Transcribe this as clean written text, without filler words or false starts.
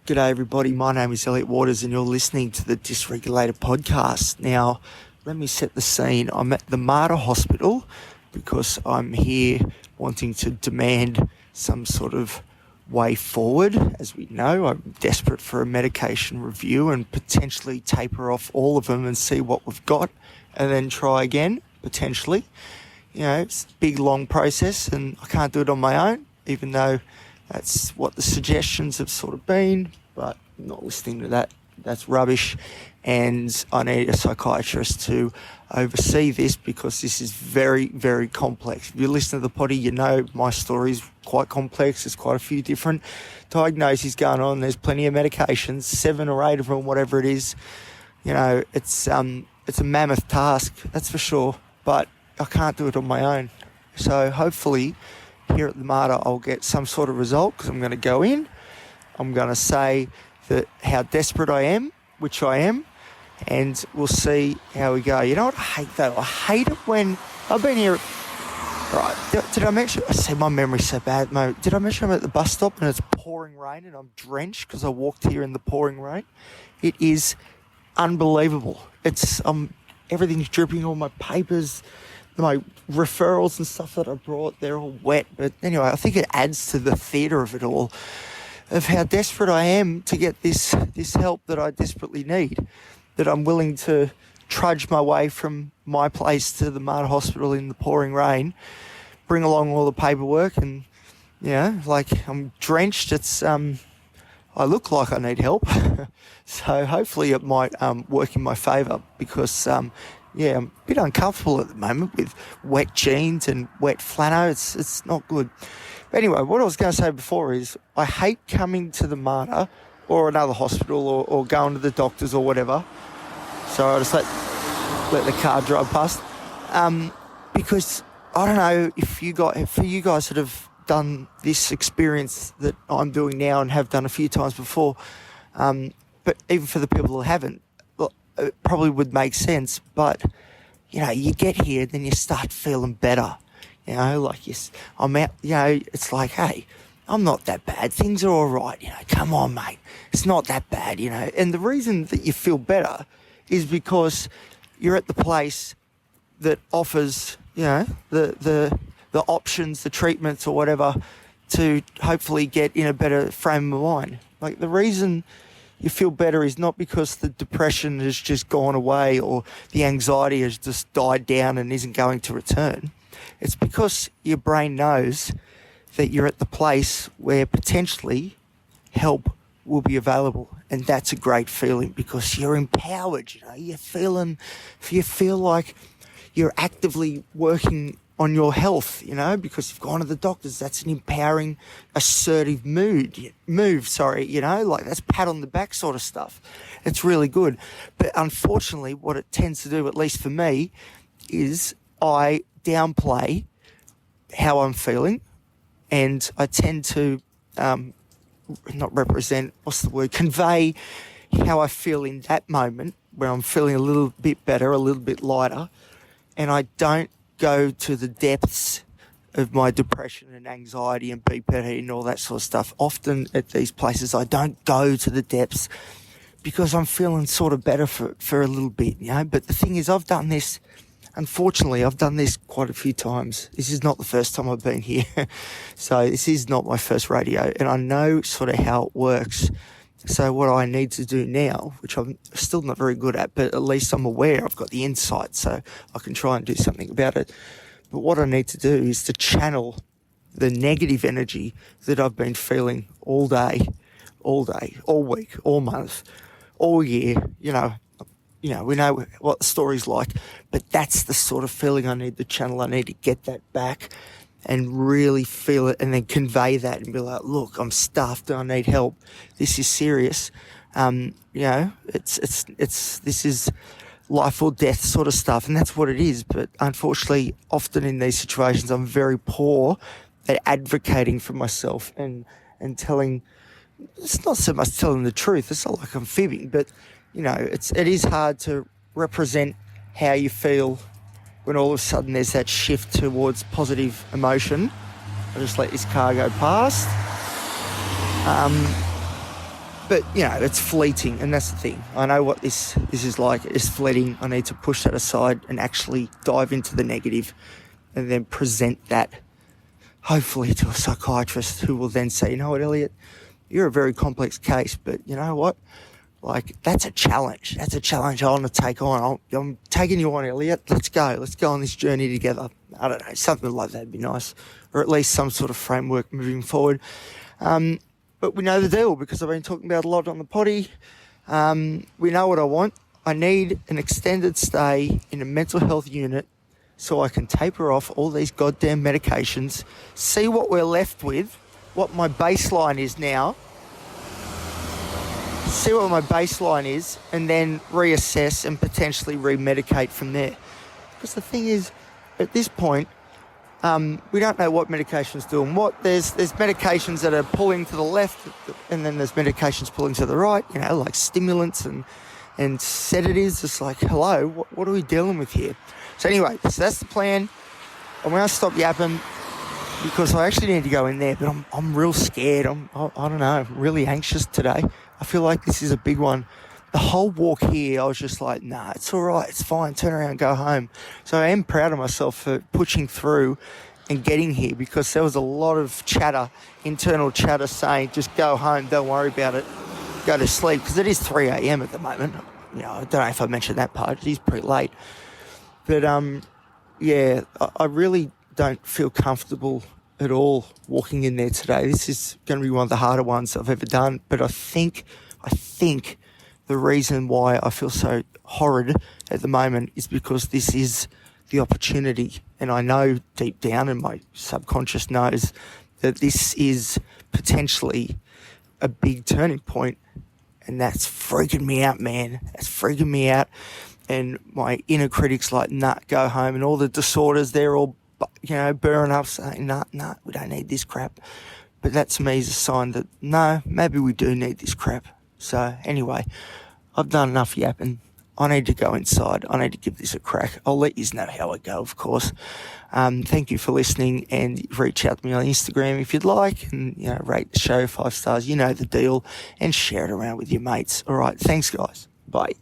G'day everybody, my name is Elliot Waters and you're listening to the Dysregulated Podcast. Now, let me set the scene. I'm at the Mater Hospital because I'm here wanting to demand some sort of way forward. As we know, I'm desperate for a medication review and potentially taper off all of them and see what we've got and then try again, potentially. You know, it's a big, long process and I can't do it on my own, even though that's what the suggestions have sort of been, but I'm not listening to that. That's rubbish. And I need a psychiatrist to oversee this because this is very, very complex. If you listen to the potty, you know my story is quite complex. There's quite a few different diagnoses going on. There's plenty of medications, 7 or 8 of them, whatever it is. You know, it's a mammoth task, that's for sure, but I can't do it on my own. So hopefully here at the Mater I'll get some sort of result because I'm going to go in. I'm going to say that how desperate I am, which I am, and we'll see how we go. You know what I hate though? I hate it when I've been here. Right, did I mention? I see my memory's so bad, mate. Did I mention I'm at the bus stop and it's pouring rain and I'm drenched because I walked here in the pouring rain? It is unbelievable. It's everything's dripping, all my papers, my referrals and stuff that I brought, they're all wet. But anyway, I think it adds to the theatre of it all, of how desperate I am to get this help that I desperately need, that I'm willing to trudge my way from my place to the Mater Hospital in the pouring rain, bring along all the paperwork, and, you know, like I'm drenched. It's, I look like I need help. So hopefully it might work in my favour because, I'm a bit uncomfortable at the moment with wet jeans and wet flannel. It's not good. But anyway, what I was going to say before is I hate coming to the Mater or another hospital or going to the doctors or whatever. So I'll just let the car drive past. Because I don't know if for you guys that have done this experience that I'm doing now and have done a few times before, but even for the people who haven't, it probably would make sense, but, you know, you get here, then you start feeling better, you know, like I'm out, you know, it's like, hey, I'm not that bad, things are all right, you know, come on, mate, it's not that bad, you know, and the reason that you feel better is because you're at the place that offers, you know, the options, the treatments or whatever to hopefully get in a better frame of mind. Like the reason you feel better is not because the depression has just gone away or the anxiety has just died down and isn't going to return. It's because your brain knows that you're at the place where potentially help will be available. And that's a great feeling because you're empowered, you know, you feel like you're actively working on your health, you know, because you've gone to the doctors. That's an empowering, assertive move, you know, like that's pat on the back sort of stuff. It's really good. But unfortunately, what it tends to do, at least for me, is I downplay how I'm feeling and I tend to convey how I feel in that moment where I'm feeling a little bit better, a little bit lighter, and I don't go to the depths of my depression and anxiety and BPD and all that sort of stuff. Often at these places, I don't go to the depths because I'm feeling sort of better for a little bit, you know. But the thing is, unfortunately, I've done this quite a few times. This is not the first time I've been here. So this is not my first radio, and I know sort of how it works. So what I need to do now, which I'm still not very good at, but at least I'm aware, I've got the insight, so I can try and do something about it. But what I need to do is to channel the negative energy that I've been feeling all day, all week, all month, all year. You know, we know what the story's like, but that's the sort of feeling I need to channel. I need to get that back and really feel it and then convey that and be like, look, I'm stuffed, I need help. This is serious. You know, this is life or death sort of stuff. And that's what it is. But unfortunately, often in these situations, I'm very poor at advocating for myself and telling, it's not so much telling the truth. It's not like I'm fibbing, but you know, it is hard to represent how you feel when all of a sudden there's that shift towards positive emotion. I'll just let this car go past. But, it's fleeting, and that's the thing. I know what this is like. It's fleeting. I need to push that aside and actually dive into the negative and then present that, hopefully, to a psychiatrist who will then say, you know what, Elliot, you're a very complex case, but you know what? Like, that's a challenge. That's a challenge I want to take on. I'm taking you on, Elliot. Let's go. Let's go on this journey together. I don't know. Something like that would be nice. Or at least some sort of framework moving forward. But we know the deal because I've been talking about a lot on the potty. We know what I want. I need an extended stay in a mental health unit so I can taper off all these goddamn medications, see what we're left with, what my baseline is now, see what my baseline is, and then reassess and potentially remedicate from there. Because the thing is, at this point, we don't know what medications do and what. There's medications that are pulling to the left, and then there's medications pulling to the right, like stimulants and sedatives. It's like, hello, what are we dealing with here? So anyway, that's the plan. I'm going to stop yapping because I actually need to go in there, but I'm real scared. I don't know, I'm really anxious today. I feel like this is a big one. The whole walk here, I was just like, nah, it's all right, it's fine, turn around, go home. So I am proud of myself for pushing through and getting here because there was a lot of chatter, internal chatter saying, just go home, don't worry about it, go to sleep, because it is 3 a.m. at the moment. I don't know if I mentioned that part, it is pretty late. But, I really don't feel comfortable at all walking in there today. This is going to be one of the harder ones I've ever done, but I think the reason why I feel so horrid at the moment is because this is the opportunity. And I know deep down, and my subconscious knows, that this is potentially a big turning point. And that's freaking me out, man. That's freaking me out. And my inner critic's like, nah, go home. And all the disorders, they're all, burning up saying, nah, we don't need this crap. But that to me is a sign that, no, maybe we do need this crap. So anyway, I've done enough yapping. I need to go inside. I need to give this a crack. I'll let you know how I go, of course. Thank you for listening, and reach out to me on Instagram if you'd like, and rate the show 5 stars. You know the deal, and share it around with your mates. All right, thanks guys. Bye.